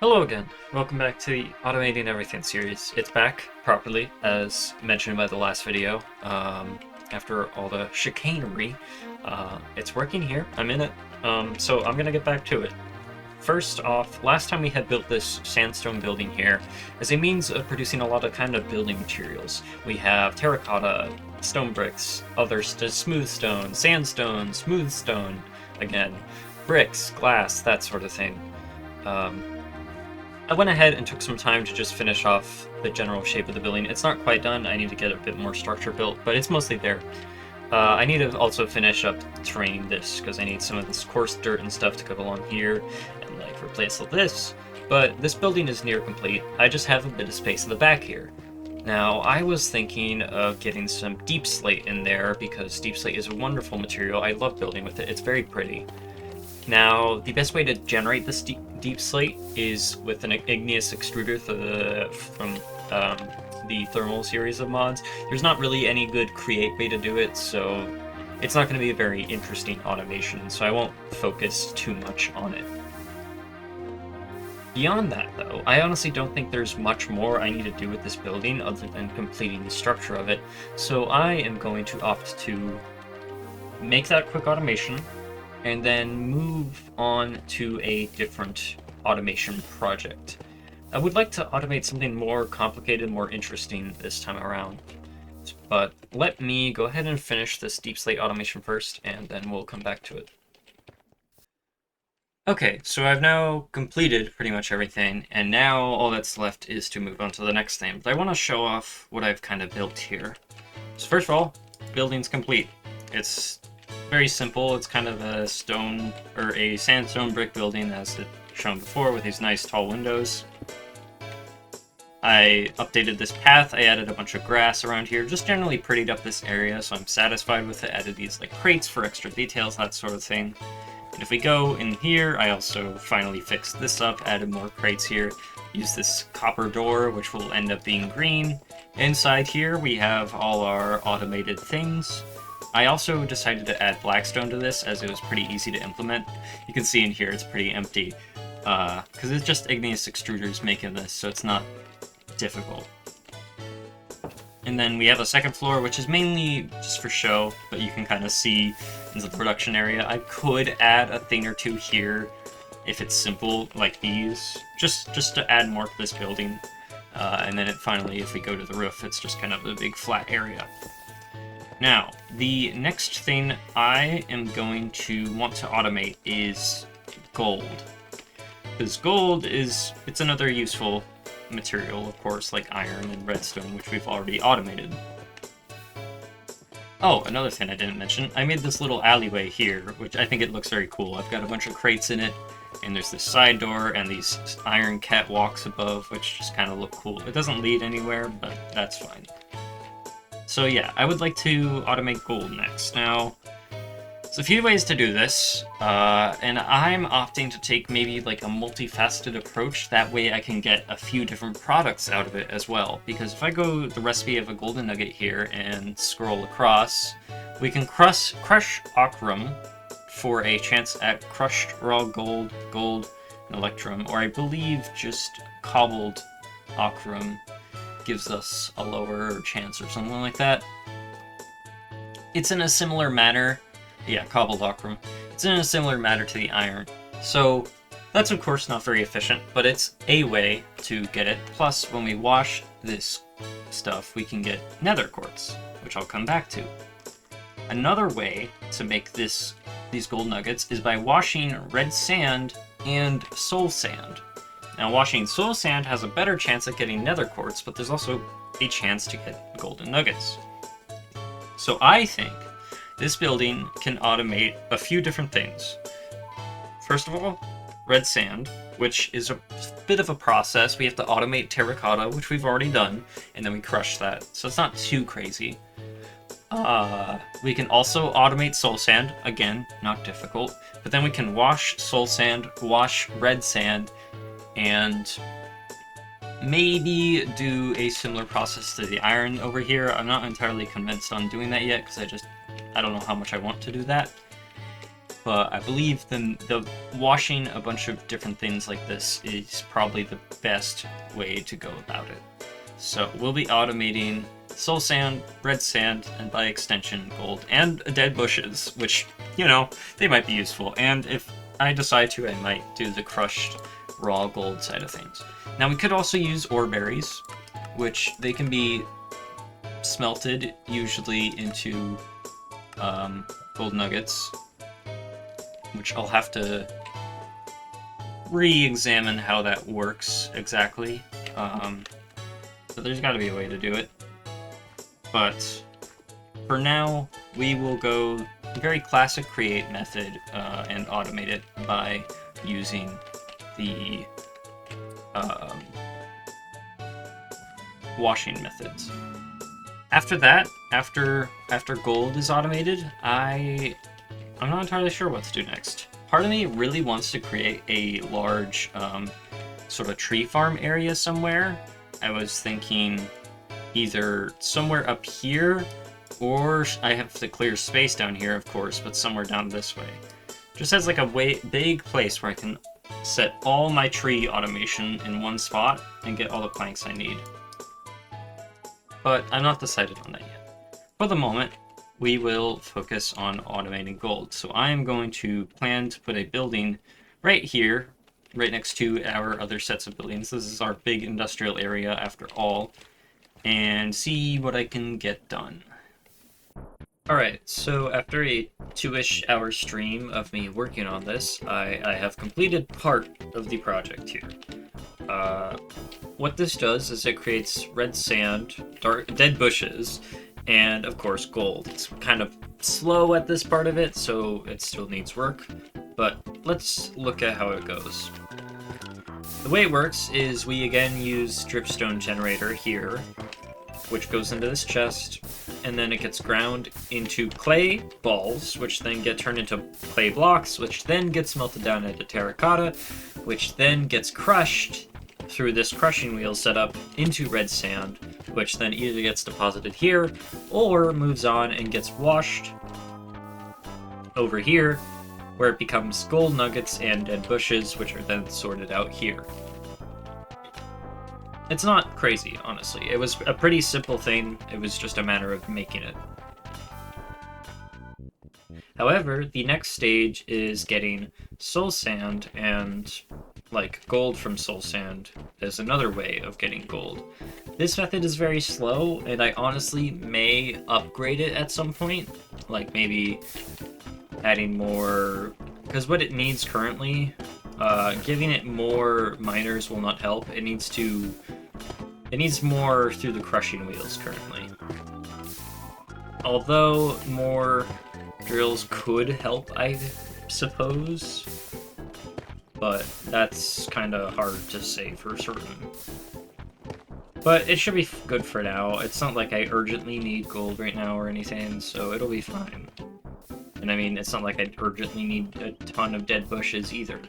Hello again. Welcome back to the Automating Everything series. It's back properly, as mentioned by the last video. After all the chicanery, it's working here. I'm in it. So I'm gonna get back to it. First off, last time we had built this sandstone building here as a means of producing a lot of kind of building materials. We have terracotta, stone bricks, smooth stone, sandstone, smooth stone, again, bricks, glass, that sort of thing. I went ahead and took some time to just finish off the general shape of the building. It's not quite done. I need to get a bit more structure built, but it's mostly there. I need to also finish up terraining this because I need some of this coarse dirt and stuff to go along here and like replace all this. But this building is near complete. I just have a bit of space in the back here. Now, I was thinking of getting some deep slate in there because deep slate is a wonderful material. I love building with it. It's very pretty. Now, the best way to generate this deep slate is with an igneous extruder from the thermal series of mods. There's not really any good create way to do it, so it's not going to be a very interesting automation, so I won't focus too much on it. Beyond that, though, I honestly don't think there's much more I need to do with this building other than completing the structure of it, so I am going to opt to make that quick automation and then move on to a different automation project. I would like to automate something more complicated, more interesting this time around. But let me go ahead and finish this deep slate automation first, and then we'll come back to it. Okay, so I've now completed pretty much everything, and now all that's left is to move on to the next thing. But I want to show off what I've kind of built here. So first of all, building's complete. It's very simple. It's kind of a stone or a sandstone brick building as it shown before with these nice tall windows. I updated this path. I added a bunch of grass around here, just generally prettied up this area, so I'm satisfied with it. Added these like crates for extra details, that sort of thing. And if we go in here, I also finally fixed this up, added more crates here. Use this copper door, which will end up being green. Inside here, we have all our automated things. I also decided to add blackstone to this as it was pretty easy to implement. You can see in here it's pretty empty because it's just igneous extruders making this, so it's not difficult. And then we have a second floor, which is mainly just for show, but you can kind of see into the production area. I could add a thing or two here if it's simple, like these, just to add more to this building. And then finally, if we go to the roof, it's just kind of a big flat area. Now, the next thing I am going to want to automate is gold. Because gold it's another useful material, of course, like iron and redstone, which we've already automated. Oh, another thing I didn't mention, I made this little alleyway here, which I think it looks very cool. I've got a bunch of crates in it, and there's this side door and these iron catwalks above, which just kind of look cool. It doesn't lead anywhere, but that's fine. So yeah, I would like to automate gold next. Now, there's a few ways to do this, and I'm opting to take maybe like a multifaceted approach. That way I can get a few different products out of it as well. Because if I go the recipe of a golden nugget here and scroll across, we can crush ochrum for a chance at crushed raw gold, and electrum, or I believe just cobbled ochrum gives us a lower chance or something like that. It's in a similar manner. Yeah, cobbled ochrum. It's in a similar manner to the iron. So that's of course not very efficient, but it's a way to get it. Plus, when we wash this stuff, we can get nether quartz, which I'll come back to. Another way to make these gold nuggets is by washing red sand and soul sand. Now, washing soul sand has a better chance at getting nether quartz, but there's also a chance to get golden nuggets. So I think this building can automate a few different things. First of all, red sand, which is a bit of a process. We have to automate terracotta, which we've already done, and then we crush that. So it's not too crazy. We can also automate soul sand. Again, not difficult. But then we can wash soul sand, wash red sand, and maybe do a similar process to the iron over here. I'm not entirely convinced on doing that yet because I don't know how much I want to do that. but I believe the washing a bunch of different things like this is probably the best way to go about it. So we'll be automating soul sand, red sand, and by extension gold, and dead bushes, which, you know, they might be useful. And if I decide to, I might do the crushed raw gold side of things. Now we could also use ore berries, which they can be smelted usually into gold nuggets, which I'll have to re-examine how that works exactly. So there's got to be a way to do it. But for now, we will go very classic create method and automate it by using the washing methods. After that, after gold is automated, I'm not entirely sure what to do next. Part of me really wants to create a large sort of tree farm area somewhere. I was thinking either somewhere up here, or I have to clear space down here, of course, but somewhere down this way. Just as like a big place where I can set all my tree automation in one spot and get all the planks I need. But I'm not decided on that yet. For the moment, we will focus on automating gold. So I am going to plan to put a building right here, right next to our other sets of buildings. This is our big industrial area after all, and see what I can get done. Alright, so after a 2-ish hour stream of me working on this, I have completed part of the project here. What this does is it creates red sand, dead bushes, and of course gold. It's kind of slow at this part of it, so it still needs work, but let's look at how it goes. The way it works is we again use dripstone generator here, which goes into this chest, and then it gets ground into clay balls, which then get turned into clay blocks, which then gets melted down into terracotta, which then gets crushed through this crushing wheel setup into red sand, which then either gets deposited here or moves on and gets washed over here, where it becomes gold nuggets and dead bushes, which are then sorted out here. It's not crazy, honestly. It was a pretty simple thing. It was just a matter of making it. However, the next stage is getting soul sand, and like gold from soul sand is another way of getting gold. This method is very slow, and I honestly may upgrade it at some point, like maybe adding more, because what it needs currently, giving it more miners will not help. It needs more through the crushing wheels currently. Although more drills could help, I suppose, but that's kind of hard to say for certain. But it should be good for now. It's not like I urgently need gold right now or anything, so it'll be fine. And I mean, it's not like I urgently need a ton of dead bushes either.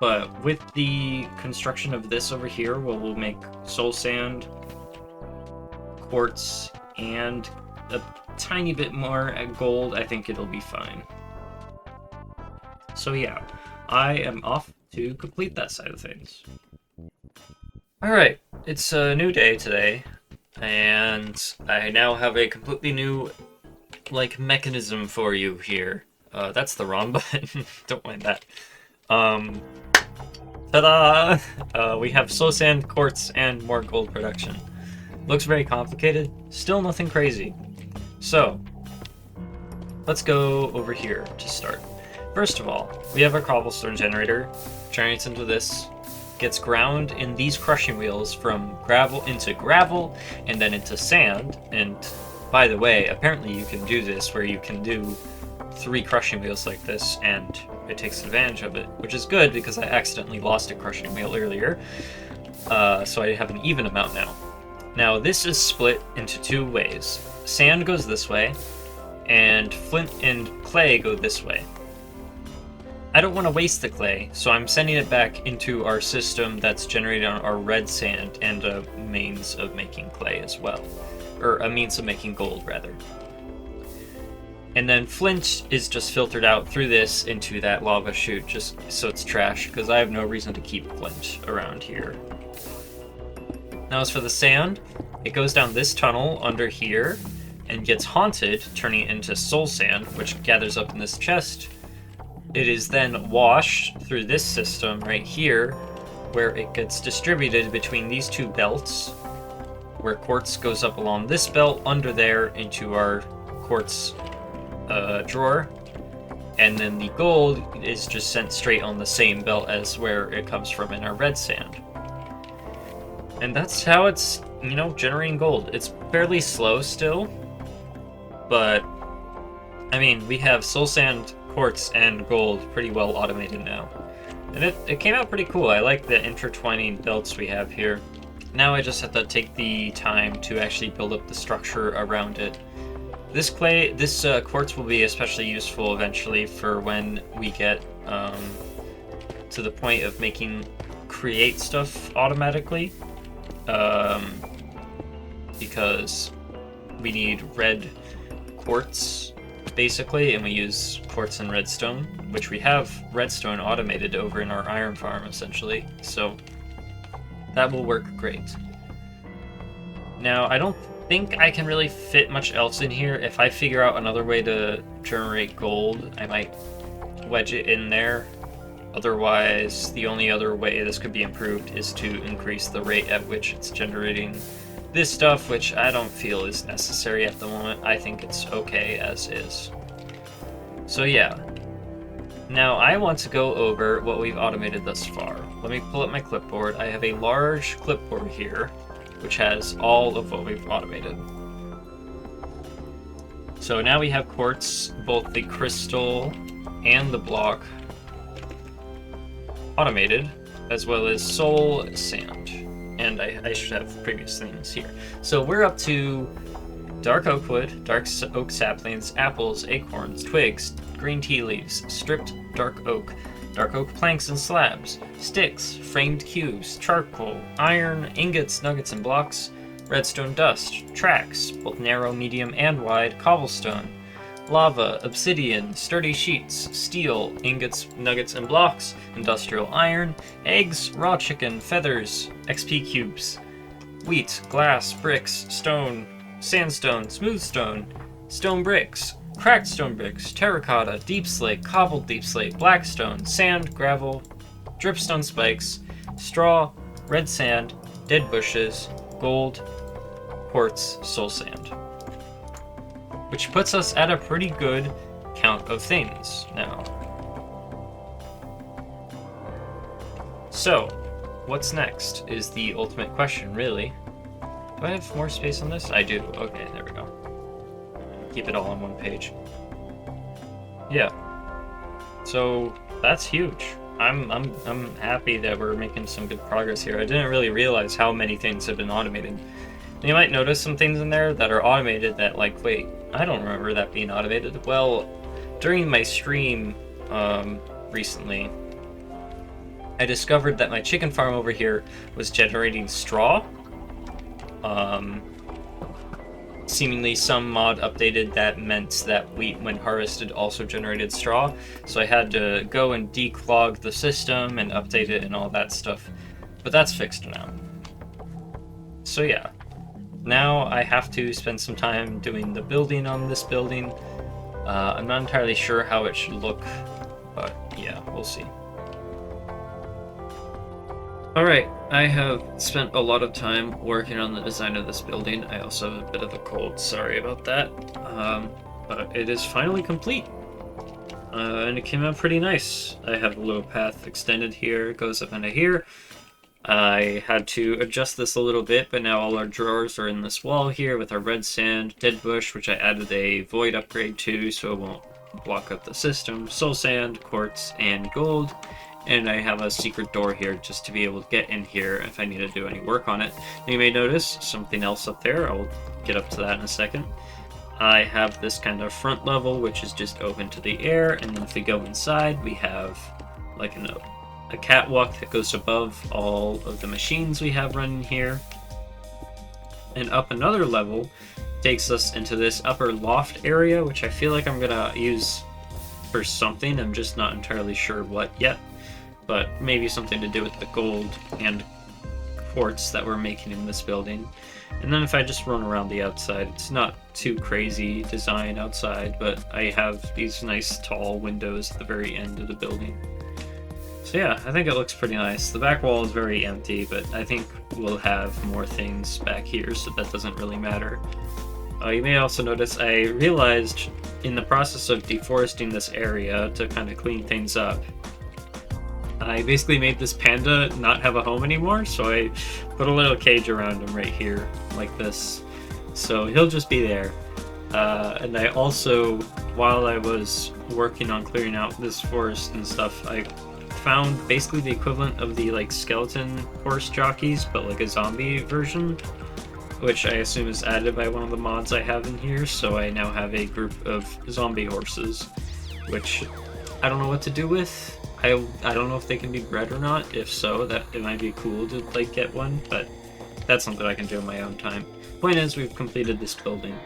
But with the construction of this over here, where we'll make soul sand, quartz, and a tiny bit more gold, I think it'll be fine. So yeah, I am off to complete that side of things. Alright, it's a new day today, and I now have a completely new, like, mechanism for you here. That's the wrong button, don't mind that. Ta-da! We have soul sand, quartz, and more gold production. Looks very complicated, still nothing crazy. So, let's go over here to start. First of all, we have our cobblestone generator, generates into this, gets ground in these crushing wheels from gravel into gravel, and then into sand. And by the way, apparently you can do this where you can do 3 crushing wheels like this, and it takes advantage of it, which is good because I accidentally lost a crushing wheel earlier, so I have an even amount now. Now this is split into 2 ways. Sand goes this way, and flint and clay go this way. I don't want to waste the clay, so I'm sending it back into our system that's generating our red sand and a means of making clay as well. Or a means of making gold, rather. And then flint is just filtered out through this into that lava chute, just so it's trash, because I have no reason to keep flint around here. Now as for the sand, it goes down this tunnel under here and gets haunted, turning it into soul sand, which gathers up in this chest. It is then washed through this system right here, where it gets distributed between these two belts, where quartz goes up along this belt under there into our quartz drawer, and then the gold is just sent straight on the same belt as where it comes from in our red sand. And that's how it's, you know, generating gold. It's fairly slow still, but I mean, we have soul sand, quartz, and gold pretty well automated now. And it came out pretty cool. I like the intertwining belts we have here. Now I just have to take the time to actually build up the structure around it. This quartz will be especially useful eventually for when we get to the point of create stuff automatically, because we need red quartz basically, and we use quartz and redstone, which we have redstone automated over in our iron farm essentially, so that will work great. Now I don't think I can really fit much else in here. If I figure out another way to generate gold, I might wedge it in there. Otherwise, the only other way this could be improved is to increase the rate at which it's generating this stuff, which I don't feel is necessary at the moment. I think it's okay as is. So yeah. Now I want to go over what we've automated thus far. Let me pull up my clipboard. I have a large clipboard here, which has all of what we've automated. So now we have quartz, both the crystal and the block automated, as well as soul sand. And I should have previous things here. So we're up to dark oak wood, dark oak saplings, apples, acorns, twigs, green tea leaves, stripped dark oak planks and slabs, sticks, framed cubes, charcoal, iron, ingots, nuggets, and blocks, redstone dust, tracks, both narrow, medium, and wide, cobblestone, lava, obsidian, sturdy sheets, steel, ingots, nuggets, and blocks, industrial iron, eggs, raw chicken, feathers, XP cubes, wheat, glass, bricks, stone, sandstone, smooth stone bricks, cracked stone bricks, terracotta, deep slate, cobbled deep slate, blackstone, sand, gravel, dripstone spikes, straw, red sand, dead bushes, gold, quartz, soul sand. Which puts us at a pretty good count of things now. So, what's next is the ultimate question, really. Do I have more space on this? I do. Okay, there we go. Keep it all on one page. Yeah. So that's huge. I'm happy that we're making some good progress here. I didn't really realize how many things have been automated. You might notice some things in there that are automated that, like, wait, I don't remember that being automated. Well, during my stream recently, I discovered that my chicken farm over here was generating straw. Seemingly some mod updated that meant that wheat, when harvested, also generated straw. So I had to go and declog the system and update it and all that stuff. But that's fixed now. So yeah. Now I have to spend some time doing the building on this building. I'm not entirely sure how it should look, but yeah, we'll see. Alright, I have spent a lot of time working on the design of this building. I also have a bit of a cold, sorry about that. But it is finally complete. And it came out pretty nice. I have a little path extended here, it goes up into here. I had to adjust this a little bit, but now all our drawers are in this wall here with our red sand, dead bush, which I added a void upgrade to so it won't block up the system, soul sand, quartz, and gold. And I have a secret door here just to be able to get in here if I need to do any work on it. You may notice something else up there. I'll get up to that in a second. I have this kind of front level, which is just open to the air, and then if we go inside, we have like a catwalk that goes above all of the machines we have running here. And up another level, takes us into this upper loft area, which I feel like I'm gonna use for something. I'm just not entirely sure what yet, but maybe something to do with the gold and quartz that we're making in this building. And then if I just run around the outside, it's not too crazy design outside, but I have these nice tall windows at the very end of the building. So yeah, I think it looks pretty nice. The back wall is very empty, but I think we'll have more things back here, so that doesn't really matter. You may also notice I realized in the process of deforesting this area to kind of clean things up, I basically made this panda not have a home anymore, so I put a little cage around him right here, like this. So he'll just be there. And I also, while I was working on clearing out this forest and stuff, I found basically the equivalent of the like skeleton horse jockeys, but like a zombie version, which I assume is added by one of the mods I have in here. So I now have a group of zombie horses, which I don't know what to do with. I don't know if they can be bred or not. If so, that it might be cool to like get one, but that's something I can do in my own time. Point is, we've completed this building.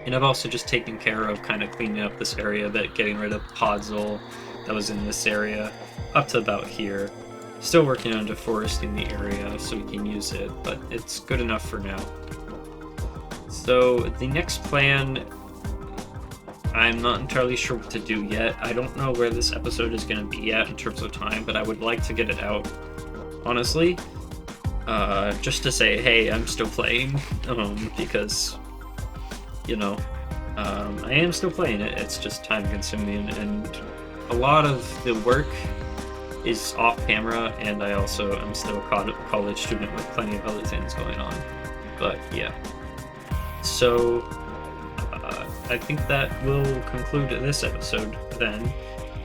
And I've also just taken care of kind of cleaning up this area a bit, getting rid of podzol that was in this area up to about here. Still working on deforesting the area so we can use it, but it's good enough for now. So the next plan, I'm not entirely sure what to do yet. I don't know where this episode is going to be at in terms of time, but I would like to get it out, honestly. Just to say, hey, I'm still playing, because, you know, I am still playing it. It's just time consuming, and a lot of the work is off camera, and I also am still a college student with plenty of other things going on. But yeah. So I think that will conclude this episode then.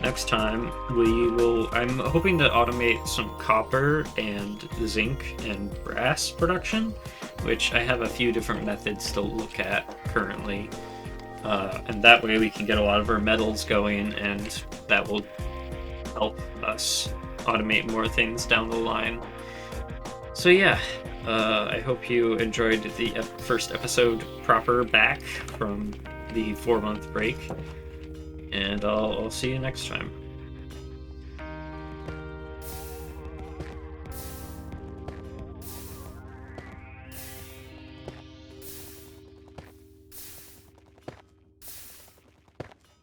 Next time I'm hoping to automate some copper and zinc and brass production, which I have a few different methods to look at currently. And that way we can get a lot of our metals going, and that will help us automate more things down the line. So yeah, I hope you enjoyed the first episode proper back from the 4-month break, and I'll see you next time.